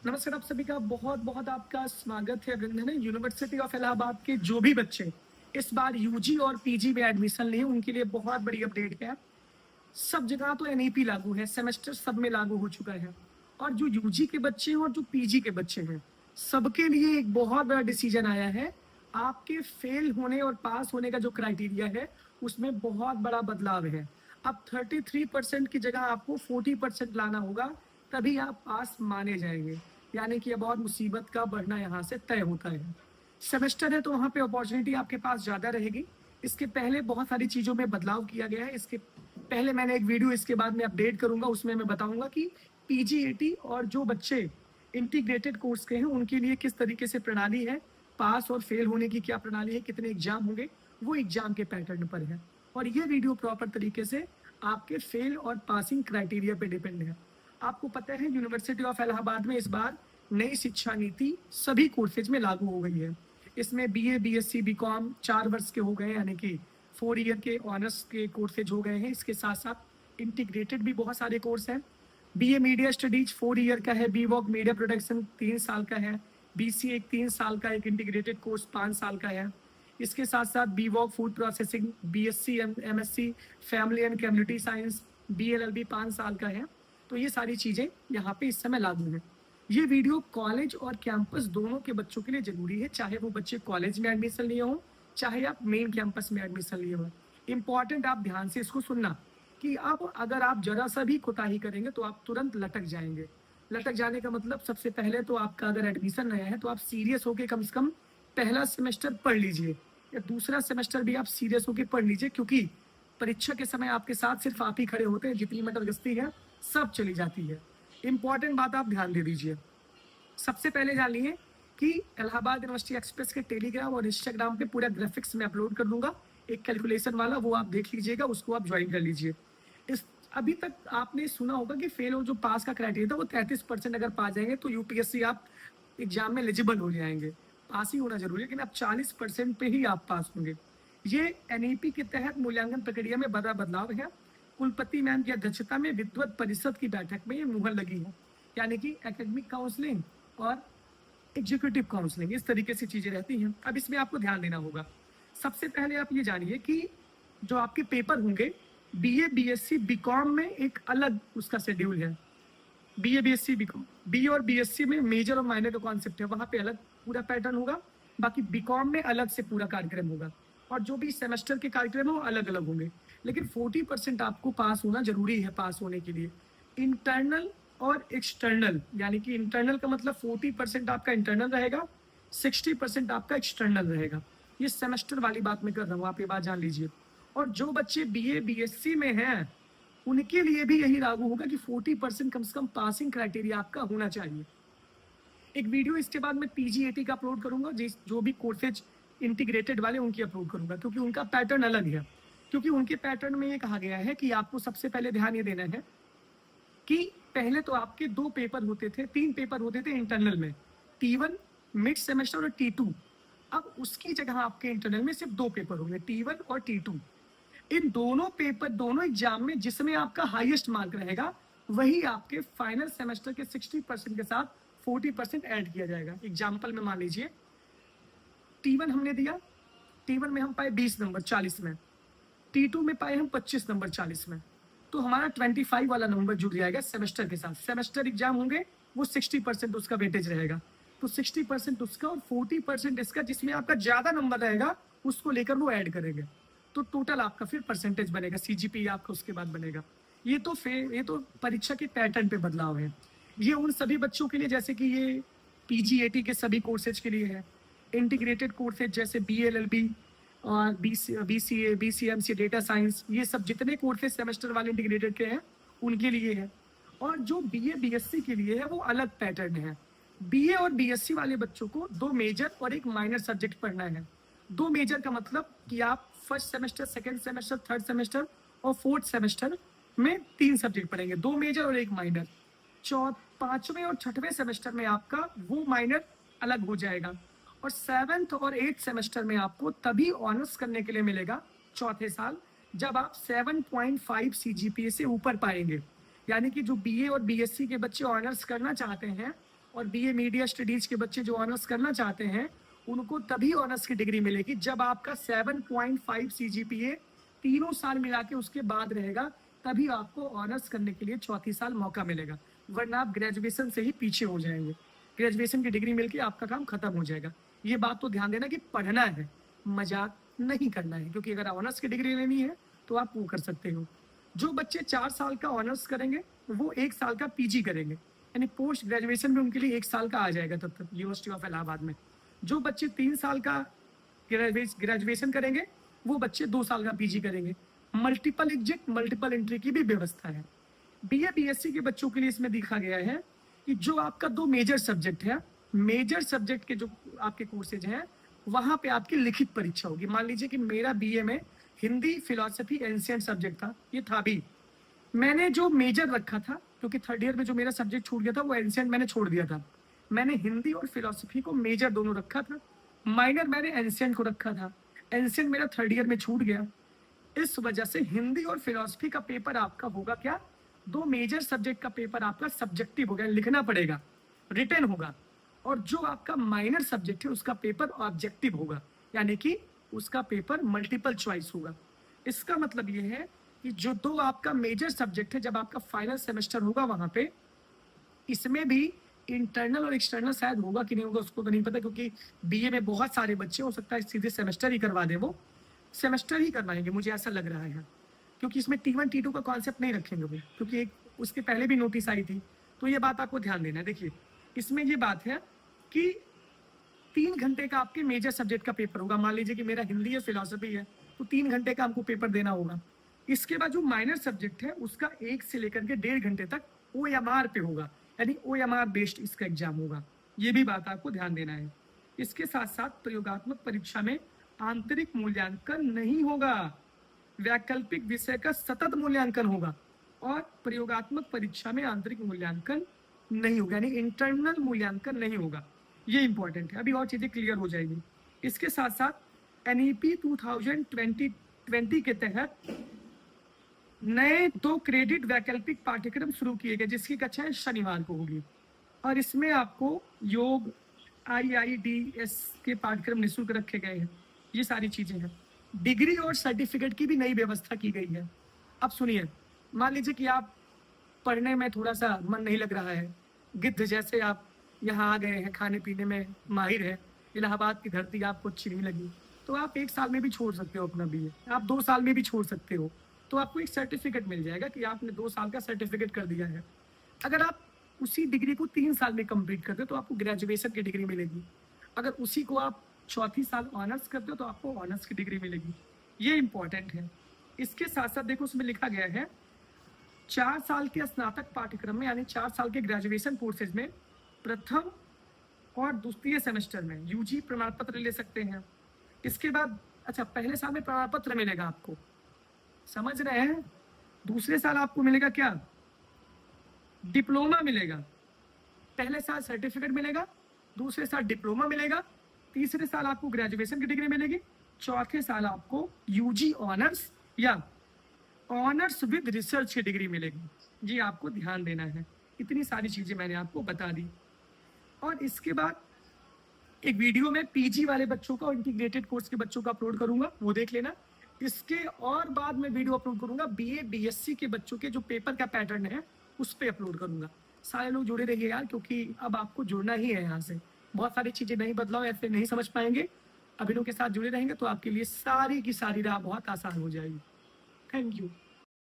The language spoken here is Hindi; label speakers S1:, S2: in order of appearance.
S1: नमस्कार, आप सभी का बहुत बहुत आपका स्वागत है। अभिनंदन है। यूनिवर्सिटी ऑफ इलाहाबाद के जो भी बच्चे इस बार यूजी और पीजी में एडमिशन लिए उनके लिए बहुत बड़ी अपडेट है। सब जगह तो एनईपी लागू है, सेमेस्टर सब में लागू हो चुका है। और जो यूजी के बच्चे हैं और जो पीजी के बच्चे हैं, सबके लिए एक बहुत बड़ा डिसीजन आया है। आपके फेल होने और पास होने का जो क्राइटेरिया है उसमें बहुत बड़ा बदलाव है। अब 33% की जगह आपको 40% लाना होगा, तभी आप पास माने जाएंगे। यानी कि अब और मुसीबत का बढ़ना यहाँ से तय होता है। सेमेस्टर है तो वहाँ पे अपॉर्चुनिटी आपके पास ज़्यादा रहेगी। इसके पहले बहुत सारी चीज़ों में बदलाव किया गया है। इसके पहले मैंने एक वीडियो इसके बाद में अपडेट करूंगा, उसमें मैं बताऊंगा कि पीजीएटी और जो बच्चे इंटीग्रेटेड कोर्स के हैं उनके लिए किस तरीके से प्रणाली है, पास और फेल होने की क्या प्रणाली है, कितने एग्जाम होंगे, वो एग्जाम के पैटर्न पर है। और ये वीडियो प्रॉपर तरीके से आपके फेल और पासिंग क्राइटेरिया पे डिपेंड है। आपको पता है यूनिवर्सिटी ऑफ इलाहाबाद में इस बार नई शिक्षा नीति सभी कोर्सेज में लागू हो गई है। इसमें बीए, बीएससी, बीकॉम 4 वर्ष के हो गए, यानी कि 4 ईयर के ऑनर्स के कोर्सेज हो गए हैं। इसके साथ साथ इंटीग्रेटेड भी बहुत सारे कोर्स हैं। बीए मीडिया स्टडीज 4 ईयर का है, बी वॉक मीडिया प्रोडक्शन 3 साल का है, बीसी एक 3 साल का, एक इंटीग्रेटेड कोर्स 5 साल का है। इसके साथ साथ B voc food processing, BSc MSc family and community science, BLLB 5 साल का है। तो ये सारी चीज़ें यहाँ पे इस समय लागू हैं। ये वीडियो कॉलेज और कैंपस दोनों के बच्चों के लिए जरूरी है, चाहे वो बच्चे कॉलेज में एडमिशन लिए हों, चाहे आप मेन कैंपस में एडमिशन लिए हो। इंपॉर्टेंट, आप ध्यान से इसको सुनना कि आप अगर आप जरा सा भी कोताही करेंगे तो आप तुरंत लटक जाएंगे। लटक जाने का मतलब, सबसे पहले तो आपका अगर एडमिशन नया है तो आप सीरियस होकर कम से कम पहला सेमेस्टर पढ़ लीजिए, या दूसरा सेमेस्टर भी आप सीरियस होकर पढ़ लीजिए, क्योंकि परीक्षा के समय आपके साथ सिर्फ आप ही खड़े होते हैं। जितनी मटर गश्ती है सब चली जाती है। इंपॉर्टेंट बात आप ध्यान दे दीजिए। सबसे पहले जानिए कि इलाहाबाद यूनिवर्सिटी एक्सप्रेस के टेलीग्राम और इंस्टाग्राम पे पूरा ग्राफिक्स में अपलोड कर दूंगा, एक कैलकुलेशन वाला, वो आप देख लीजिएगा, उसको आप ज्वाइन कर लीजिए। इस अभी तक आपने सुना होगा कि फेल और जो पास का क्राइटेरिया था वो 33% अगर पा जाएंगे तो यूपीएससी आप एग्जाम में एलिजिबल हो जाएंगे। पास ही होना जरूरी है, लेकिन अब 40% पे ही आप पास होंगे। ये एनईपी के तहत मूल्यांकन प्रक्रिया में बड़ा बदलाव है। कुलपति मैम की अध्यक्षता में विद्वत परिषद की बैठक में ये मुहर लगी है, यानी कि एकेडमिक काउंसलिंग और एग्जीक्यूटिव काउंसलिंग, इस तरीके से चीजें रहती हैं। अब इसमें आपको ध्यान देना होगा। सबसे पहले आप ये जानिए कि जो आपके पेपर होंगे, बीए, बीएससी, बीकॉम में एक अलग उसका शेड्यूल है। बीए, बीएससी, बीकॉम, बी और बीएससी में मेजर और माइनर का कॉन्सेप्ट है, वहां पे अलग पूरा पैटर्न होगा। बाकी बीकॉम में अलग से पूरा कार्यक्रम होगा, और जो भी सेमेस्टर के कार्यक्रम है वो अलग अलग होंगे। लेकिन 40% आपको पास होना जरूरी है। पास होने के लिए इंटरनल और एक्सटर्नल, यानी कि इंटरनल का मतलब 40% आपका इंटरनल रहेगा, 60% आपका एक्सटर्नल रहेगा। ये सेमेस्टर वाली बात मैं कर रहा हूँ, आप ये बात जान लीजिए। और जो बच्चे बीए, बीएससी में हैं उनके लिए भी यही लागू होगा कि 40% कम से कम पासिंग क्राइटेरिया आपका होना चाहिए। एक वीडियो इसके बाद मैं पीजीएटी का अपलोड करूंगा, जो भी कोर्सेज इंटीग्रेटेड वाले उनकी अपलोड करूंगा, क्योंकि उनका पैटर्न अलग है। क्योंकि उनके पैटर्न में ये कहा गया है कि आपको सबसे पहले ध्यान ये देना है कि पहले तो आपके 2 पेपर होते थे, 3 पेपर होते थे इंटरनल में, T1 मिड सेमेस्टर और T2। अब उसकी जगह आपके इंटरनल में सिर्फ 2 पेपर होंगे, T1 और T2। इन दोनों पेपर, दोनों एग्जाम में जिसमें आपका हाईएस्ट मार्क रहेगा वही आपके फाइनल सेमेस्टर के 60% के साथ 40% ऐड किया जाएगा। एग्जाम्पल में मान लीजिए T1 हमने दिया, T1 में हम पाए 20 नंबर 40 में, T2 में पाए हम 25 नंबर 40 में, तो हमारा 25 वाला नंबर जुड़ जाएगा सेमेस्टर के साथ। सेमेस्टर एग्जाम होंगे वो 60% उसका वेटेज रहेगा, तो 60% उसका और 40% इसका, जिसमें आपका ज्यादा नंबर रहेगा उसको लेकर वो ऐड करेंगे। तो टोटल आपका फिर परसेंटेज बनेगा, सीजीपी आपका उसके बाद बनेगा। ये तो परीक्षा के पैटर्न पे बदलाव है। ये उन सभी बच्चों के लिए, जैसे कि ये पीजीएटी के सभी कोर्सेज के लिए है। इंटीग्रेटेड कोर्सेज जैसे बीएलएलबी और बीसीए, बीसीएमसी, डेटा साइंस, ये सब जितने कोर्सेज सेमेस्टर वाले इंटीग्रेटेड के हैं उनके लिए है। और जो बीए, बीएससी के लिए है वो अलग पैटर्न है। बीए और बीएससी वाले बच्चों को 2 मेजर और एक माइनर सब्जेक्ट पढ़ना है। 2 मेजर का मतलब कि आप first semester, second semester, third semester और फोर्थ सेमेस्टर में 3 सब्जेक्ट पढ़ेंगे, 2 मेजर और एक माइनर। 5वें और 6वें सेमेस्टर में आपका वो माइनर अलग हो जाएगा, और 7th और 8th सेमेस्टर में आपको तभी ऑनर्स करने के लिए मिलेगा चौथे साल, जब आप 7.5 सीजीपीए से ऊपर पाएंगे। यानी कि जो बीए और बीएससी के बच्चे ऑनर्स करना चाहते हैं और बीए मीडिया स्टडीज के बच्चे जो ऑनर्स करना चाहते हैं उनको तभी ऑनर्स की डिग्री मिलेगी जब आपका 7.5 सीजीपीए तीनों साल मिला के उसके बाद रहेगा, तभी आपको ऑनर्स करने के लिए चौथी साल मौका मिलेगा, वरना आप ग्रेजुएशन से ही पीछे हो जाएंगे। ग्रेजुएशन की डिग्री मिलके आपका काम खत्म हो जाएगा। ये बात तो ध्यान देना कि पढ़ना है, मजाक नहीं करना है, क्योंकि अगर ऑनर्स की डिग्री लेनी है तो आप वो कर सकते हो। जो बच्चे 4 साल का ऑनर्स करेंगे वो 1 साल का पीजी करेंगे, यानी पोस्ट ग्रेजुएशन में उनके लिए 1 साल का आ जाएगा तब तक यूनिवर्सिटी ऑफ इलाहाबाद में। जो बच्चे 3 साल का ग्रेजुएशन करेंगे वो बच्चे 2 साल का पीजी करेंगे। मल्टीपल एग्जिट मल्टीपल एंट्री की भी व्यवस्था है। बीए बीएससी के बच्चों के लिए इसमें देखा गया है कि जो आपका 2 मेजर सब्जेक्ट है, मेजर सब्जेक्ट के जो आपके कोर्सेज हैं वहां पे आपकी लिखित परीक्षा होगी। मान लीजिए कि मेरा बीए में हिंदी फिलॉसफी एंशिएंट सब्जेक्ट था, ये था भी, मैंने जो मेजर रखा था क्योंकि थर्ड ईयर में जो मेरा सब्जेक्ट छूट गया था वो एंशिएंट मैंने छोड़ दिया था, मैंने हिंदी और फिलॉसफी को मेजर दोनों रखा था, माइनर मैंने एंशिएंट को रखा था। एंशिएंट मेरा थर्ड ईयर में छूट गया, इस वजह से हिंदी और फिलॉसफी का पेपर आपका होगा क्या, 2 मेजर सब्जेक्ट का पेपर आपका सब्जेक्टिव होगा, लिखना पड़ेगा, रिटन होगा, और जो आपका माइनर सब्जेक्ट है उसका पेपर ऑब्जेक्टिव होगा, यानी कि उसका पेपर मल्टीपल चॉइस होगा। इसका मतलब ये है कि जो 2 आपका मेजर सब्जेक्ट है, जब आपका फाइनल सेमेस्टर होगा वहां पे, इसमें भी इंटरनल और एक्सटर्नल शायद होगा कि नहीं होगा उसको तो नहीं पता, क्योंकि बीए में बहुत सारे बच्चे, हो सकता है सीधे सेमेस्टर ही करवा दे, वो सेमेस्टर ही करवाएंगे मुझे ऐसा लग रहा है, क्योंकि इसमें T1 T2 का कॉन्सेप्ट नहीं रखेंगे वो, क्योंकि एक उसके पहले भी नोटिस आई थी। तो ये बात आपको ध्यान देना है। देखिए इसमें ये बात है कि 3 घंटे का आपके मेजर सब्जेक्ट का पेपर होगा। मान लीजिए कि मेरा हिंदी या फिलॉसफी है तो 3 घंटे का हमको पेपर देना होगा। इसके बाद जो माइनर सब्जेक्ट है उसका 1 से लेकर के 1.5 घंटे तक OMR पे होगा, यानी OMR बेस्ड इसका एग्जाम होगा। ये भी बात आपको ध्यान देना है। इसके साथ साथ प्रयोगात्मक परीक्षा में आंतरिक मूल्यांकन नहीं होगा, वैकल्पिक विषय का सतत मूल्यांकन होगा, और प्रयोगात्मक परीक्षा में आंतरिक मूल्यांकन नहीं होगा, यानी इंटरनल मूल्यांकन नहीं होगा। ये इंपॉर्टेंट है, अभी और चीजें क्लियर हो जाएगी। इसके साथ साथ NEP 2020 के तहत नए 2 क्रेडिट वैकल्पिक पाठ्यक्रम शुरू किए गए, जिसकी कक्षाएं शनिवार को होगी, और इसमें आपको योग IIDS के पाठ्यक्रम निःशुल्क रखे गए हैं। ये सारी चीजें हैं। डिग्री और सर्टिफिकेट की भी नई व्यवस्था की गई है। अब सुनिए, मान लीजिए कि आप पढ़ने में थोड़ा सा मन नहीं लग रहा है, गिद्ध जैसे आप यहाँ आ गए हैं, खाने पीने में माहिर है, इलाहाबाद की धरती आपको अच्छी नहीं लगी, तो आप 1 साल में भी छोड़ सकते हो अपना बीए, आप 2 साल में भी छोड़ सकते हो, तो आपको एक सर्टिफिकेट मिल जाएगा कि आपने 2 साल का सर्टिफिकेट कर दिया है। अगर आप उसी डिग्री को 3 साल में कंप्लीट करते हो तो आपको ग्रेजुएशन की डिग्री मिलेगी। अगर उसी को आप चौथी साल ऑनर्स करते हो तो आपको ऑनर्स की डिग्री मिलेगी। ये इंपॉर्टेंट है। इसके साथ साथ देखो उसमें लिखा गया है 4 साल के स्नातक पाठ्यक्रम में, यानी 4 साल के ग्रेजुएशन कोर्सेज में प्रथम और द्वितीय सेमेस्टर में यूजी प्रमाण पत्र ले सकते हैं। इसके बाद अच्छा, पहले साल में प्रमाण पत्र मिलेगा आपको, समझ रहे हैं। दूसरे साल आपको मिलेगा क्या, डिप्लोमा मिलेगा। पहले साल सर्टिफिकेट मिलेगा, दूसरे साल डिप्लोमा मिलेगा, तीसरे साल आपको ग्रेजुएशन की डिग्री मिलेगी, चौथे साल आपको यूजी ऑनर्स या ऑनर्स विद रिसर्च की डिग्री मिलेगी। जी आपको ध्यान देना है। इतनी सारी चीजें मैंने आपको बता दी। और इसके बाद एक वीडियो में पीजी वाले बच्चों का और इंटीग्रेटेड कोर्स के बच्चों का अपलोड करूंगा, वो देख लेना। इसके और बाद में वीडियो अपलोड करूंगा बीए बीएससी के बच्चों के जो पेपर का पैटर्न है उस पर अपलोड करूंगा। सारे लोग जुड़े रहिए यार, क्योंकि अब आपको जुड़ना ही है। यहाँ से बहुत सारी चीजें नहीं बदलाव ऐसे नहीं समझ पाएंगे, अभिनव के साथ जुड़े रहेंगे तो आपके लिए सारी की सारी राह बहुत आसान हो जाएगी। Thank you.